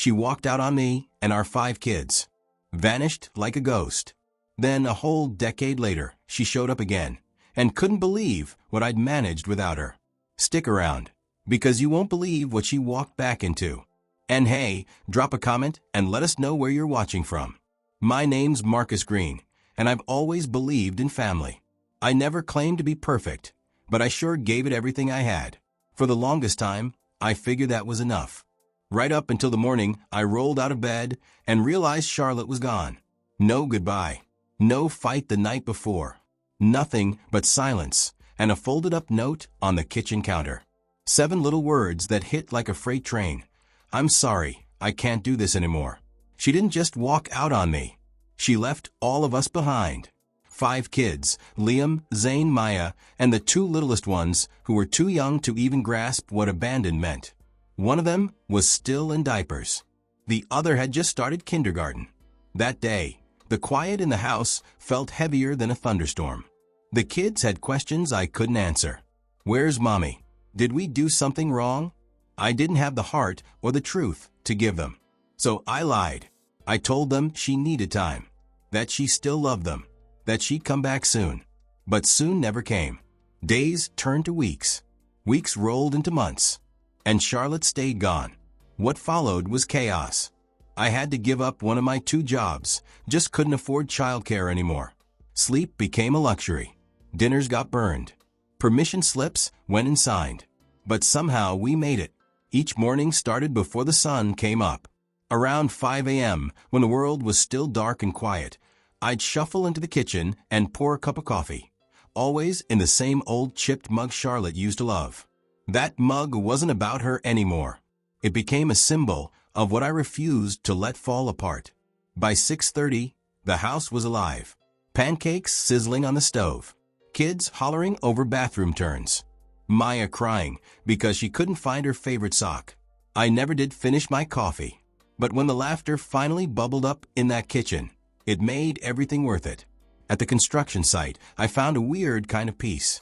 She walked out on me and our 5 kids. Vanished like a ghost. Then, a whole decade later, she showed up again, and couldn't believe what I'd managed without her. Stick around, because you won't believe what she walked back into. And hey, drop a comment and let us know where you're watching from. My name's Marcus Green, and I've always believed in family. I never claimed to be perfect, but I sure gave it everything I had. For the longest time, I figured that was enough. Right up until the morning, I rolled out of bed and realized Charlotte was gone. No goodbye. No fight the night before. Nothing but silence and a folded-up note on the kitchen counter. 7 little words that hit like a freight train. I'm sorry, I can't do this anymore. She didn't just walk out on me. She left all of us behind. 5 kids, Liam, Zane, Maya, and the 2 littlest ones who were too young to even grasp what abandon meant. One of them was still in diapers. The other had just started kindergarten. That day, the quiet in the house felt heavier than a thunderstorm. The kids had questions I couldn't answer. Where's Mommy? Did we do something wrong? I didn't have the heart or the truth to give them. So I lied. I told them she needed time, that she still loved them, that she'd come back soon. But soon never came. Days turned to weeks. Weeks rolled into months. And Charlotte stayed gone. What followed was chaos. I had to give up one of my 2 jobs, just couldn't afford childcare anymore. Sleep became a luxury. Dinners got burned. Permission slips went and signed. But somehow we made it. Each morning started before the sun came up. Around 5 a.m., when the world was still dark and quiet, I'd shuffle into the kitchen and pour a cup of coffee, always in the same old chipped mug Charlotte used to love. That mug wasn't about her anymore. It became a symbol of what I refused to let fall apart. By 6:30, the house was alive. Pancakes sizzling on the stove. Kids hollering over bathroom turns. Maya crying because she couldn't find her favorite sock. I never did finish my coffee. But when the laughter finally bubbled up in that kitchen, it made everything worth it. At the construction site, I found a weird kind of peace.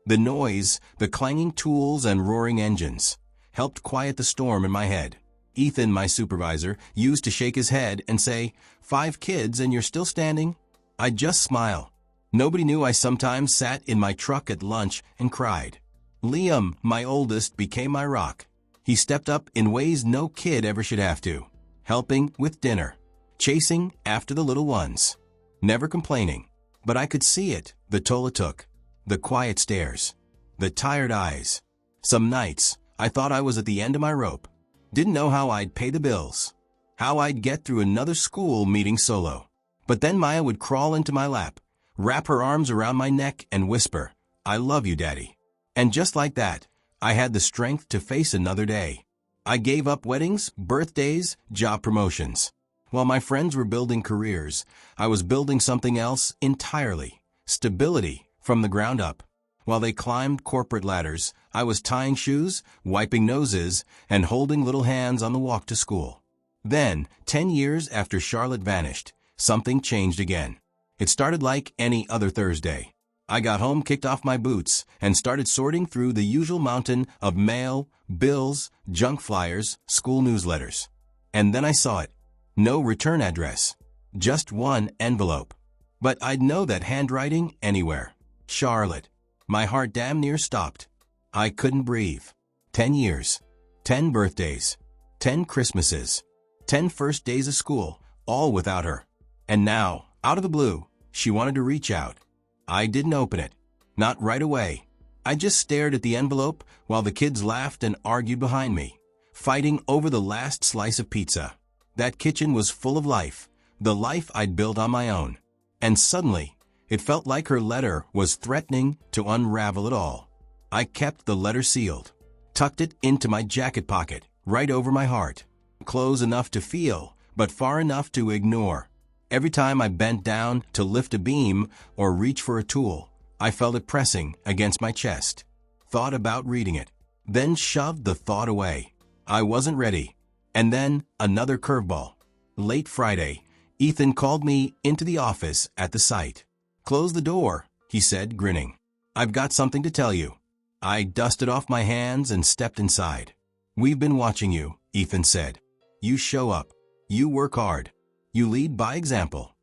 The noise, the clanging tools and roaring engines, helped quiet the storm in my head. Ethan, my supervisor, used to shake his head and say, "5 kids and you're still standing?" I'd just smile. Nobody knew I sometimes sat in my truck at lunch and cried. Liam, my oldest, became my rock. He stepped up in ways no kid ever should have to. Helping with dinner. Chasing after the little ones. Never complaining. But I could see it, the toll it took. The quiet stares. The tired eyes. Some nights, I thought I was at the end of my rope. Didn't know how I'd pay the bills. How I'd get through another school meeting solo. But then Maya would crawl into my lap, wrap her arms around my neck and whisper, "I love you, Daddy." And just like that, I had the strength to face another day. I gave up weddings, birthdays, job promotions. While my friends were building careers, I was building something else entirely. Stability from the ground up. While they climbed corporate ladders, I was tying shoes, wiping noses, and holding little hands on the walk to school. Then, 10 years after Charlotte vanished, something changed again. It started like any other Thursday. I got home, kicked off my boots, and started sorting through the usual mountain of mail, bills, junk flyers, school newsletters. And then I saw it. No return address. Just one envelope. But I'd know that handwriting anywhere. Charlotte. My heart damn near stopped. I couldn't breathe. 10 years. 10 birthdays. 10 Christmases. 10 first days of school, all without her. And now, out of the blue, she wanted to reach out. I didn't open it. Not right away. I just stared at the envelope while the kids laughed and argued behind me, fighting over the last slice of pizza. That kitchen was full of life, the life I'd built on my own. And suddenly, it felt like her letter was threatening to unravel it all. I kept the letter sealed, tucked it into my jacket pocket, right over my heart. Close enough to feel, but far enough to ignore. Every time I bent down to lift a beam or reach for a tool, I felt it pressing against my chest. Thought about reading it, then shoved the thought away. I wasn't ready. And then another curveball. Late Friday, Ethan called me into the office at the site. "Close the door," he said, grinning. "I've got something to tell you." I dusted off my hands and stepped inside. "We've been watching you," Ethan said. You show up. You work hard. You lead by example.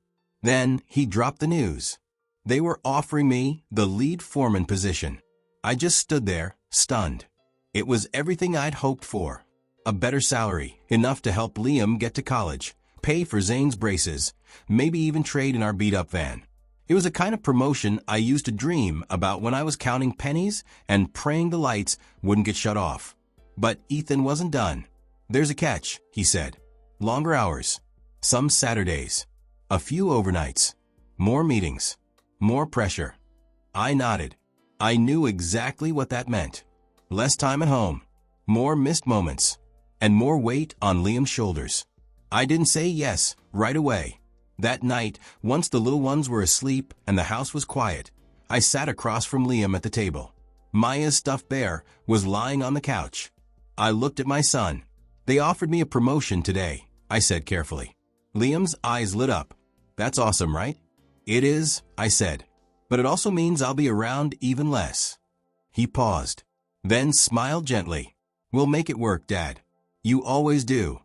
Then he dropped the news. They were offering me the lead foreman position. I just stood there, stunned. It was everything I'd hoped for. A better salary, enough to help Liam get to college, pay for Zane's braces, maybe even trade in our beat-up van. It was a kind of promotion I used to dream about when I was counting pennies and praying the lights wouldn't get shut off. But Ethan wasn't done. There's a catch, he said. Longer hours. Some Saturdays. A few overnights. More meetings. More pressure. I nodded. I knew exactly what that meant. Less time at home. More missed moments. And more weight on Liam's shoulders. I didn't say yes right away. That night, once the little ones were asleep and the house was quiet, I sat across from Liam at the table. Maya's stuffed bear was lying on the couch. I looked at my son. They offered me a promotion today, I said carefully. Liam's eyes lit up. That's awesome, right? It is, I said. But it also means I'll be around even less. He paused, then smiled gently. We'll make it work, Dad. You always do.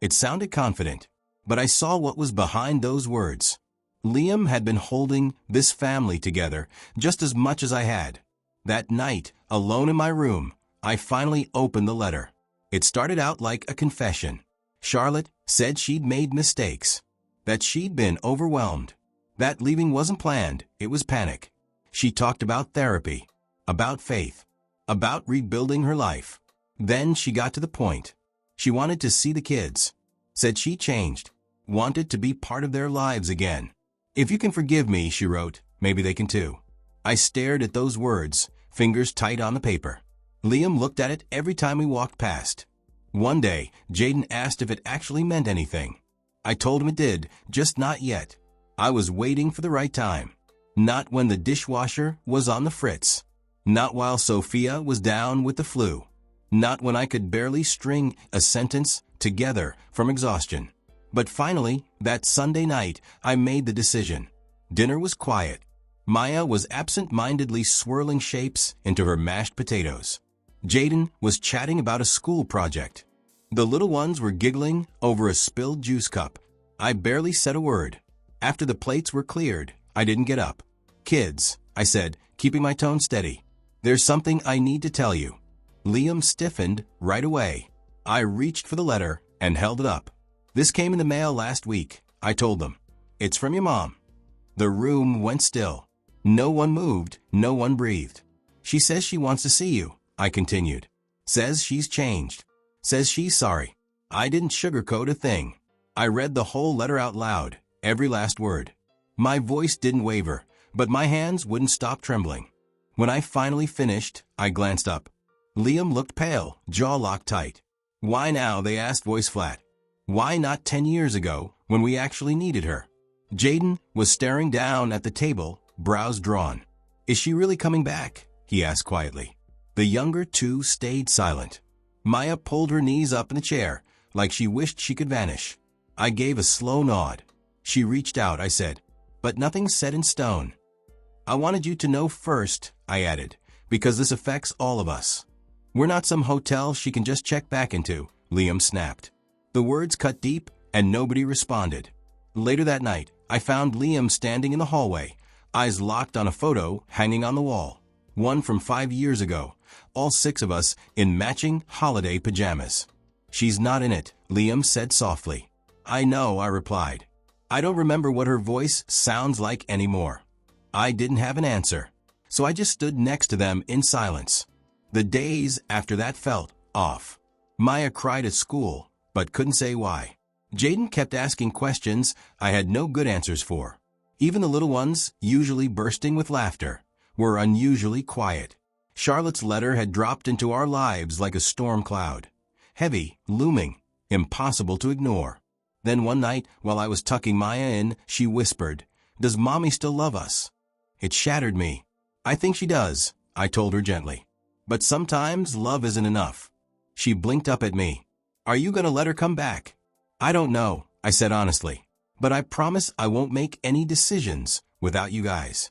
It sounded confident, but I saw what was behind those words. Liam had been holding this family together just as much as I had. That night, alone in my room, I finally opened the letter. It started out like a confession. Charlotte said she'd made mistakes, that she'd been overwhelmed, that leaving wasn't planned, it was panic. She talked about therapy, about faith, about rebuilding her life. Then she got to the point. She wanted to see the kids. Said she changed, wanted to be part of their lives again. If you can forgive me, she wrote, maybe they can too. I stared at those words, fingers tight on the paper. Liam looked at it every time we walked past. One day, Jaden asked if it actually meant anything. I told him it did, just not yet. I was waiting for the right time. Not when the dishwasher was on the fritz. Not while Sophia was down with the flu. Not when I could barely string a sentence together from exhaustion. But finally, that Sunday night, I made the decision. Dinner was quiet. Maya was absent-mindedly swirling shapes into her mashed potatoes. Jaden was chatting about a school project. The little ones were giggling over a spilled juice cup. I barely said a word. After the plates were cleared, I didn't get up. Kids, I said, keeping my tone steady. There's something I need to tell you. Liam stiffened right away. I reached for the letter and held it up. This came in the mail last week, I told them. It's from your mom. The room went still. No one moved, no one breathed. She says she wants to see you, I continued. Says she's changed. Says she's sorry. I didn't sugarcoat a thing. I read the whole letter out loud, every last word. My voice didn't waver, but my hands wouldn't stop trembling. When I finally finished, I glanced up. Liam looked pale, jaw locked tight. Why now, they asked, voice flat. Why not 10 years ago, when we actually needed her? Jaden was staring down at the table, brows drawn. Is she really coming back? He asked quietly. The younger two stayed silent. Maya pulled her knees up in the chair, like she wished she could vanish. I gave a slow nod. She reached out, I said, but nothing's set in stone. I wanted you to know first, I added, because this affects all of us. We're not some hotel she can just check back into, Liam snapped. The words cut deep, and nobody responded. Later that night, I found Liam standing in the hallway, eyes locked on a photo hanging on the wall. One from 5 years ago, all 6 of us in matching holiday pajamas. She's not in it, Liam said softly. I know, I replied. I don't remember what her voice sounds like anymore. I didn't have an answer, so I just stood next to them in silence. The days after that felt off. Maya cried at school, but couldn't say why. Jaden kept asking questions I had no good answers for. Even the little ones, usually bursting with laughter, were unusually quiet. Charlotte's letter had dropped into our lives like a storm cloud. Heavy, looming, impossible to ignore. Then one night, while I was tucking Maya in, she whispered, Does Mommy still love us? It shattered me. I think she does, I told her gently. But sometimes love isn't enough. She blinked up at me. Are you going to let her come back? I don't know, I said honestly. But I promise I won't make any decisions without you guys.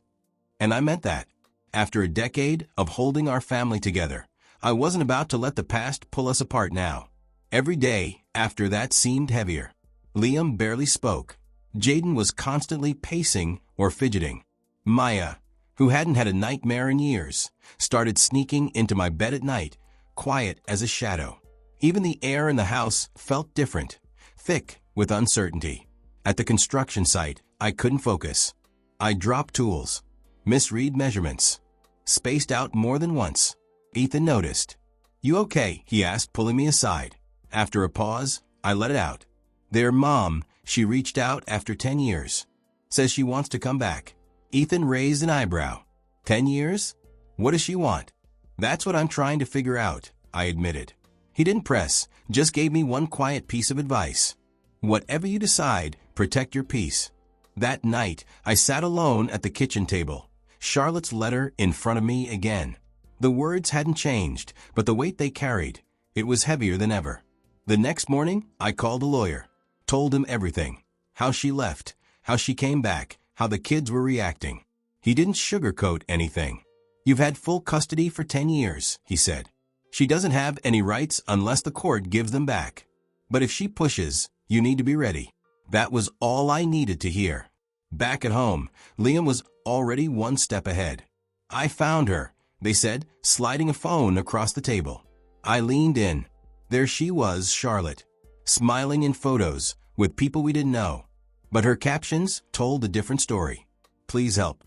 And I meant that. After a decade of holding our family together, I wasn't about to let the past pull us apart now. Every day, After that seemed heavier. Liam barely spoke. Jaden was constantly pacing or fidgeting. Maya, who hadn't had a nightmare in years, started sneaking into my bed at night, quiet as a shadow. Even the air in the house felt different, thick with uncertainty. At the construction site, I couldn't focus. I dropped tools, misread measurements, spaced out more than once. Ethan noticed. "You okay?" he asked, pulling me aside. After a pause, I let it out. "Their mom, she reached out after 10 years. Says she wants to come back." Ethan raised an eyebrow. 10 years? What does she want? "That's what I'm trying to figure out," I admitted. He didn't press, just gave me one quiet piece of advice. "Whatever you decide, protect your peace." That night, I sat alone at the kitchen table, Charlotte's letter in front of me again. The words hadn't changed, but the weight they carried, it was heavier than ever. The next morning, I called a lawyer, told him everything. How she left, how she came back, how the kids were reacting. He didn't sugarcoat anything. "You've had full custody for 10 years, he said. "She doesn't have any rights unless the court gives them back. But if she pushes, you need to be ready." That was all I needed to hear. Back at home, Liam was already one step ahead. "I found her," they said, sliding a phone across the table. I leaned in. There she was, Charlotte, smiling in photos with people we didn't know. But her captions told a different story. "Please help.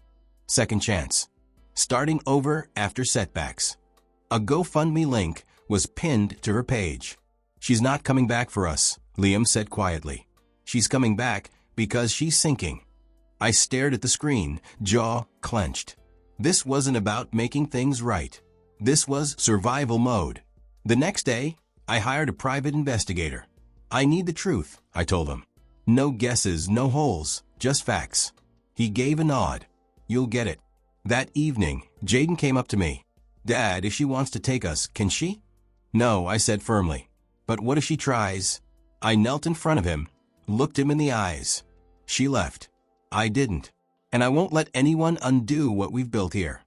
Second chance. Starting over after setbacks." A GoFundMe link was pinned to her page. "She's not coming back for us," Liam said quietly. "She's coming back because she's sinking." I stared at the screen, jaw clenched. This wasn't about making things right. This was survival mode. The next day, I hired a private investigator. "I need the truth," I told him. "No guesses, no holes, just facts." He gave a nod. "You'll get it." That evening, Jaden came up to me. "Dad, if she wants to take us, can she?" "No," I said firmly. "But what if she tries?" I knelt in front of him, looked him in the eyes. "She left. I didn't. And I won't let anyone undo what we've built here."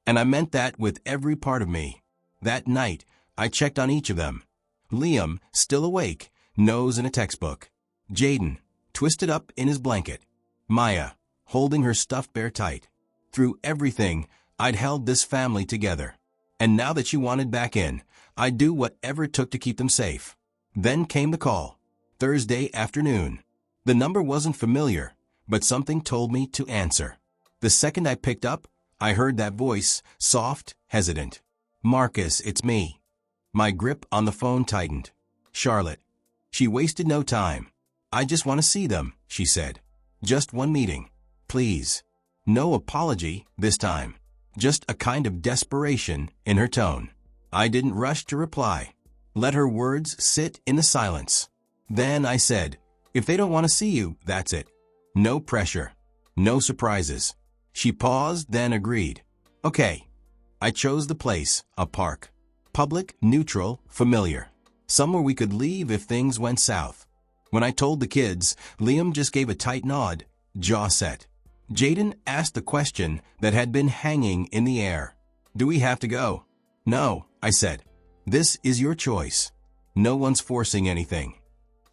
And I meant that with every part of me. That night, I checked on each of them. Liam, still awake, nose in a textbook. Jaden, twisted up in his blanket. Maya, holding her stuffed bear tight. Through everything, I'd held this family together. And now that she wanted back in, I'd do whatever it took to keep them safe. Then came the call. Thursday afternoon. The number wasn't familiar, but something told me to answer. The second I picked up, I heard that voice, soft, hesitant. "Marcus, it's me." My grip on the phone tightened. "Charlotte." She wasted no time. "I just want to see them," she said. "Just one meeting. Please." No apology this time. Just a kind of desperation in her tone. I didn't rush to reply. Let her words sit in the silence. Then I said, "If they don't want to see you, that's it. No pressure. No surprises." She paused, then agreed. "Okay." I chose the place, a park. Public, neutral, familiar. Somewhere we could leave if things went south. When I told the kids, Liam just gave a tight nod, jaw set. Jaden asked the question that had been hanging in the air. "Do we have to go?" "No," I said. "This is your choice. No one's forcing anything."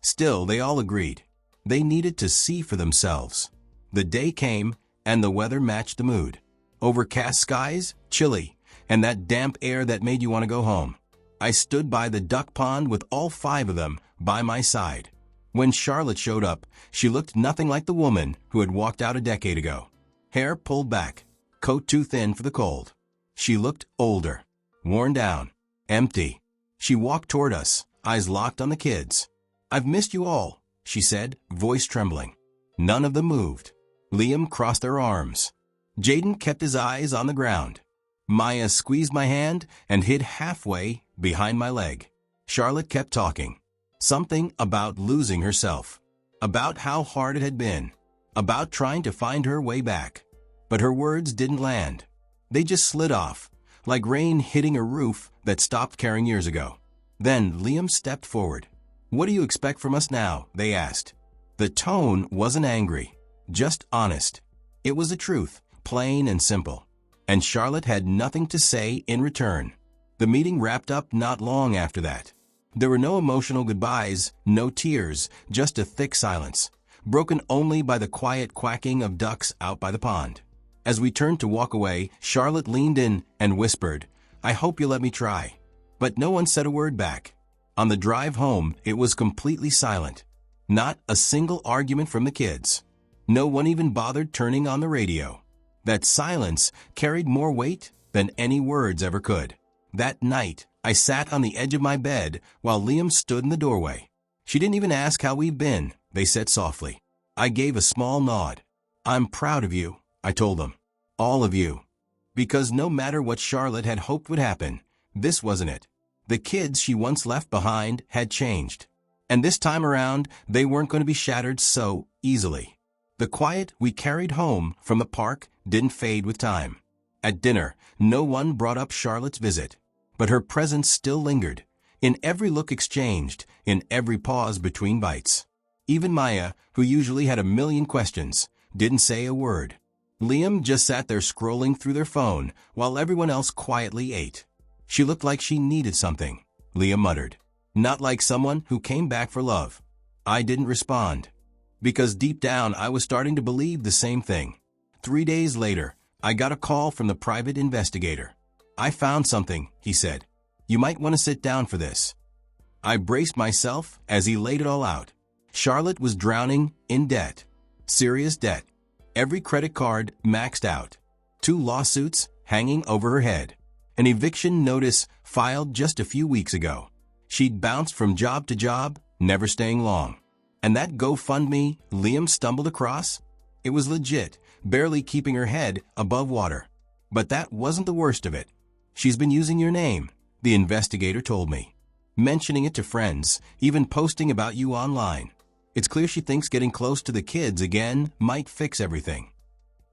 Still, they all agreed. They needed to see for themselves. The day came, and the weather matched the mood. Overcast skies, chilly, and that damp air that made you want to go home. I stood by the duck pond with all 5 of them by my side. When Charlotte showed up, she looked nothing like the woman who had walked out a decade ago. Hair pulled back, coat too thin for the cold. She looked older, worn down, empty. She walked toward us, eyes locked on the kids. "I've missed you all," she said, voice trembling. None of them moved. Liam crossed their arms. Jaden kept his eyes on the ground. Maya squeezed my hand and hid halfway behind my leg. Charlotte kept talking. Something about losing herself. About how hard it had been. About trying to find her way back. But her words didn't land. They just slid off, like rain hitting a roof that stopped caring years ago. Then Liam stepped forward. "What do you expect from us now?" they asked. The tone wasn't angry, just honest. It was the truth, plain and simple. And Charlotte had nothing to say in return. The meeting wrapped up not long after that. There were no emotional goodbyes, no tears, just a thick silence, broken only by the quiet quacking of ducks out by the pond. As we turned to walk away, Charlotte leaned in and whispered, "I hope you'll let me try." But no one said a word back. On the drive home, it was completely silent. Not a single argument from the kids. No one even bothered turning on the radio. That silence carried more weight than any words ever could. That night, I sat on the edge of my bed while Liam stood in the doorway. She didn't even ask how we've been, they said softly. I gave a small nod. "I'm proud of you," I told them. "All of you." Because no matter what Charlotte had hoped would happen, this wasn't it. The kids she once left behind had changed. And this time around, they weren't going to be shattered so easily. The quiet we carried home from the park didn't fade with time. At dinner, no one brought up Charlotte's visit, but her presence still lingered, in every look exchanged, in every pause between bites. Even Maya, who usually had a million questions, didn't say a word. Liam just sat there scrolling through their phone while everyone else quietly ate. "She looked like she needed something," Liam muttered. "Not like someone who came back for love." I didn't respond, because deep down I was starting to believe the same thing. 3 days later, I got a call from the private investigator. "I found something," he said. "You might want to sit down for this." I braced myself as he laid it all out. Charlotte was drowning in debt. Serious debt. Every credit card maxed out. 2 lawsuits hanging over her head. An eviction notice filed just a few weeks ago. She'd bounced from job to job, never staying long. And that GoFundMe Liam stumbled across? It was legit, barely keeping her head above water. But that wasn't the worst of it. "She's been using your name," the investigator told me. "Mentioning it to friends, even posting about you online. It's clear she thinks getting close to the kids again might fix everything."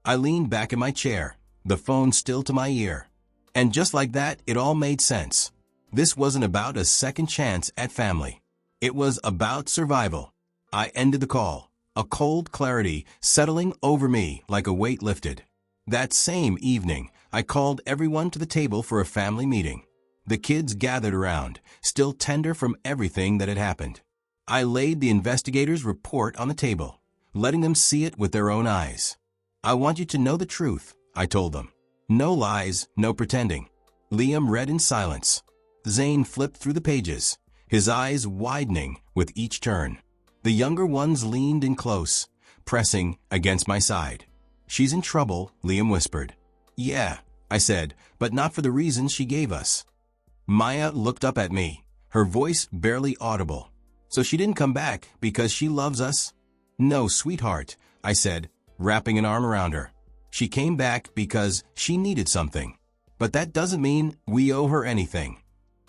I leaned back in my chair, the phone still to my ear. And just like that, it all made sense. This wasn't about a second chance at family. It was about survival. I ended the call, a cold clarity settling over me like a weight lifted. That same evening, I called everyone to the table for a family meeting. The kids gathered around, still tender from everything that had happened. I laid the investigator's report on the table, letting them see it with their own eyes. "I want you to know the truth," I told them. "No lies, no pretending." Liam read in silence. Zane flipped through the pages, his eyes widening with each turn. The younger ones leaned in close, pressing against my side. "She's in trouble," Liam whispered. "Yeah," I said, "but not for the reasons she gave us." Maya looked up at me, her voice barely audible. "So she didn't come back because she loves us?" "No, sweetheart," I said, wrapping an arm around her. "She came back because she needed something. But that doesn't mean we owe her anything."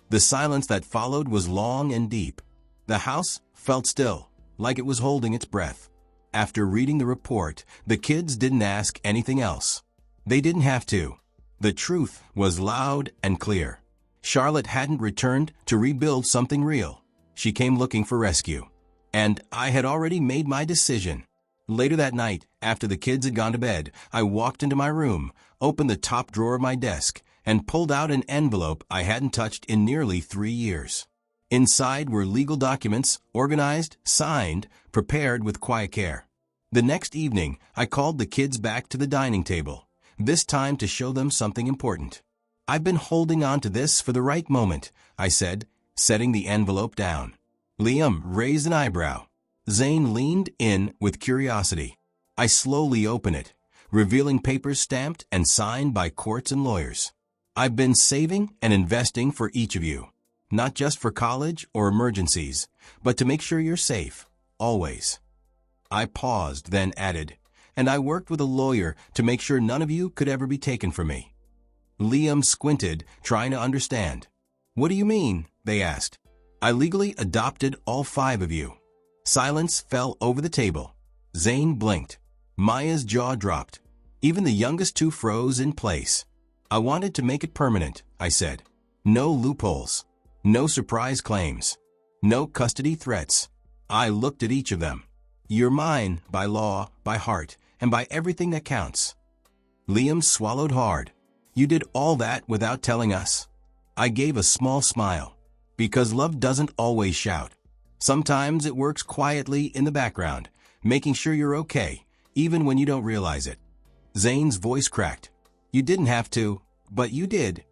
The silence that followed was long and deep. The house felt still, like it was holding its breath. After reading the report, the kids didn't ask anything else. They didn't have to. The truth was loud and clear. Charlotte hadn't returned to rebuild something real. She came looking for rescue. And I had already made my decision. Later that night, after the kids had gone to bed, I walked into my room, opened the top drawer of my desk, and pulled out an envelope I hadn't touched in nearly 3 years. Inside were legal documents, organized, signed, prepared with quiet care. The next evening, I called the kids back to the dining table, this time to show them something important. "I've been holding on to this for the right moment," I said, setting the envelope down. Liam raised an eyebrow. Zane leaned in with curiosity. I slowly opened it, revealing papers stamped and signed by courts and lawyers. "I've been saving and investing for each of you, not just for college or emergencies, but to make sure you're safe, always." I paused, then added, "And I worked with a lawyer to make sure none of you could ever be taken from me." Liam squinted, trying to understand. "What do you mean?" they asked. "I legally adopted all 5 of you." Silence fell over the table. Zane blinked. Maya's jaw dropped. Even the youngest 2 froze in place. "I wanted to make it permanent," I said. "No loopholes. No surprise claims. No custody threats." I looked at each of them. "You're mine by law, by heart, and by everything that counts." Liam swallowed hard. "You did all that without telling us?" I gave a small smile. Because love doesn't always shout. Sometimes it works quietly in the background, making sure you're okay, even when you don't realize it. Zane's voice cracked. You didn't have to, but you did.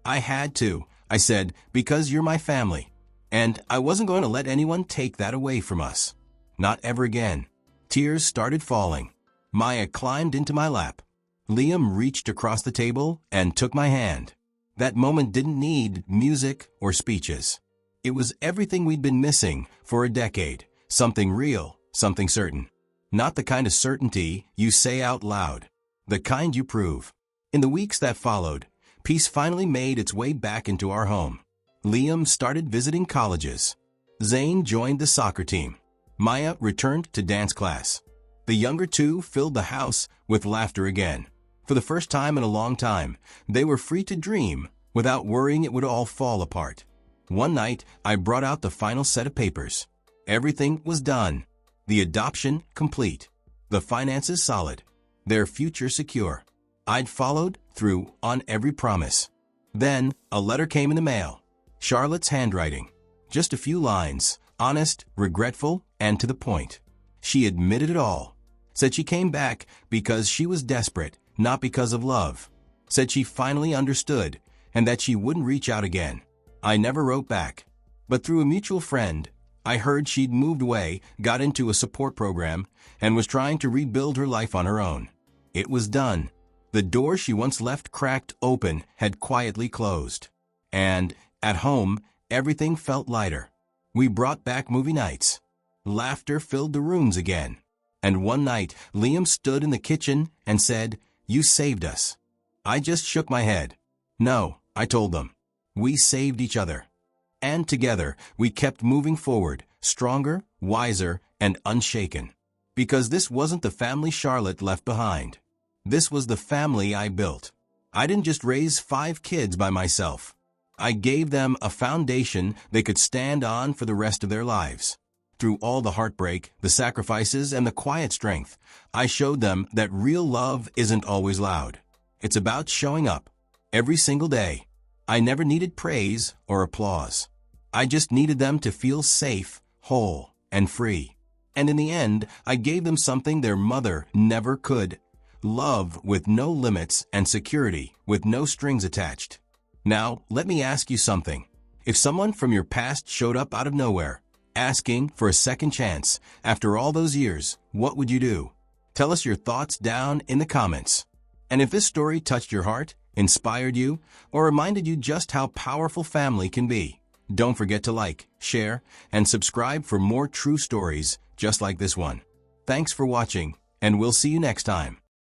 I had to, I said, because you're my family. And I wasn't going to let anyone take that away from us. Not ever again. Tears started falling. Maya climbed into my lap. Liam reached across the table and took my hand. That moment didn't need music or speeches. It was everything we'd been missing for a decade. Something real, something certain. Not the kind of certainty you say out loud. The kind you prove. In the weeks that followed, peace finally made its way back into our home. Liam started visiting colleges. Zane joined the soccer team. Maya returned to dance class. The younger two filled the house with laughter again. For the first time in a long time, they were free to dream without worrying it would all fall apart. One night, I brought out the final set of papers. Everything was done. The adoption complete. The finances solid. Their future secure. I'd followed through on every promise. Then, a letter came in the mail. Charlotte's handwriting. Just a few lines, honest, regretful, and to the point. She admitted it all. Said she came back because she was desperate, not because of love. Said she finally understood, and that she wouldn't reach out again. I never wrote back. But through a mutual friend, I heard she'd moved away, got into a support program, and was trying to rebuild her life on her own. It was done. The door she once left cracked open had quietly closed. And, at home, everything felt lighter. We brought back movie nights. Laughter filled the rooms again. And one night, Liam stood in the kitchen and said, "You saved us." I just shook my head. No, I told them. We saved each other. And together, we kept moving forward, stronger, wiser, and unshaken. Because this wasn't the family Charlotte left behind. This was the family I built. I didn't just raise 5 kids by myself. I gave them a foundation they could stand on for the rest of their lives. Through all the heartbreak, the sacrifices, and the quiet strength, I showed them that real love isn't always loud. It's about showing up. Every single day. I never needed praise or applause. I just needed them to feel safe, whole, and free. And in the end, I gave them something their mother never could. Love with no limits and security with no strings attached. Now, let me ask you something. If someone from your past showed up out of nowhere, asking for a second chance after all those years, what would you do? Tell us your thoughts down in the comments. And if this story touched your heart, inspired you, or reminded you just how powerful family can be, don't forget to like, share, and subscribe for more true stories just like this one. Thanks for watching, and we'll see you next time.